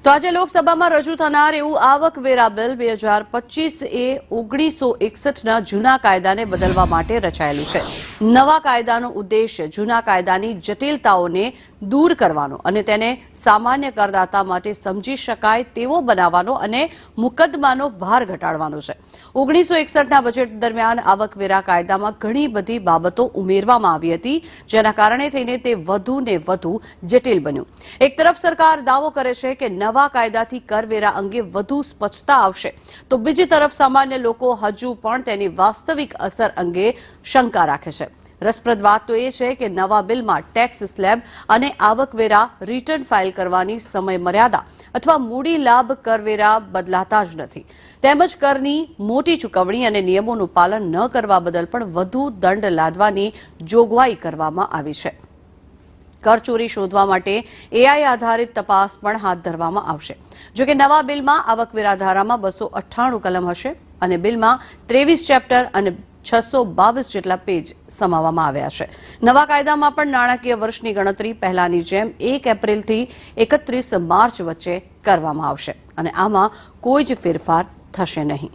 તો આજે લોકસભામાં રજૂ થનાર એવું આવકવેરા બિલ 2025 એ 1961ના જૂના કાયદાને બદલવા માટે રચાયેલું છે। નવા કાયદાનો ઉદ્દેશ્ય જૂના કાયદાની જટિલતાઓને દૂર કરવાનો અને તેને સામાન્ય કરદાતા માટે સમજી શકાય તેવો બનાવવાનો અને મુકદ્દમાનો ભાર ઘટાડવાનો છે। 1961ના બજેટ દરમિયાન આવકવેરા કાયદામાં ઘણી બધી બાબતો ઉમેરવામાં આવી હતી, જેના કારણે થઈને તે વધુ ને વધુ જટિલ બન્યું। એક તરફ સરકાર દાવો કરે છે કે નવા કાયદાથી કરવેરા અંગે વધુ સ્પષ્ટતા આવશે, તો બીજી તરફ સામાન્ય લોકો હજુ પણ તેની વાસ્તવિક અસર અંગે શંકા રાખે છે। રસપ્રદ વાત તો એ છે કે નવા બિલમાં ટેક્સ સ્લેબ અને આવકવેરા રિટર્ન ફાઇલ કરવાની સમય મર્યાદા અથવા મૂડી લાભ કરવેરા બદલાતા જ નથી, તેમજ કરની મોટી ચૂકવણી અને નિયમોનું પાલન ન કરવા બદલ પણ વધુ દંડ લાદવાની જોગવાઈ કરવામાં આવી છે। કરચોરી શોધવા માટે એઆઈ આધારિત તપાસ પણ હાથ ધરવામાં આવશે। જો કે નવા બિલમાં આવકવેરા ધારામાં 298 કલમ હશે અને બિલમાં 23 ચેપ્ટર અને 622 જેટલા પેજ સમાવવામાં આવ્યા છે। નવા કાયદામાં પણ નાણાકીય વર્ષની ગણતરી પહેલાની જેમ 1 એપ્રિલથી 31 માર્ચ વચ્ચે કરવામાં આવશે અને આમાં કોઈ જ ફેરફાર થશે નહીં।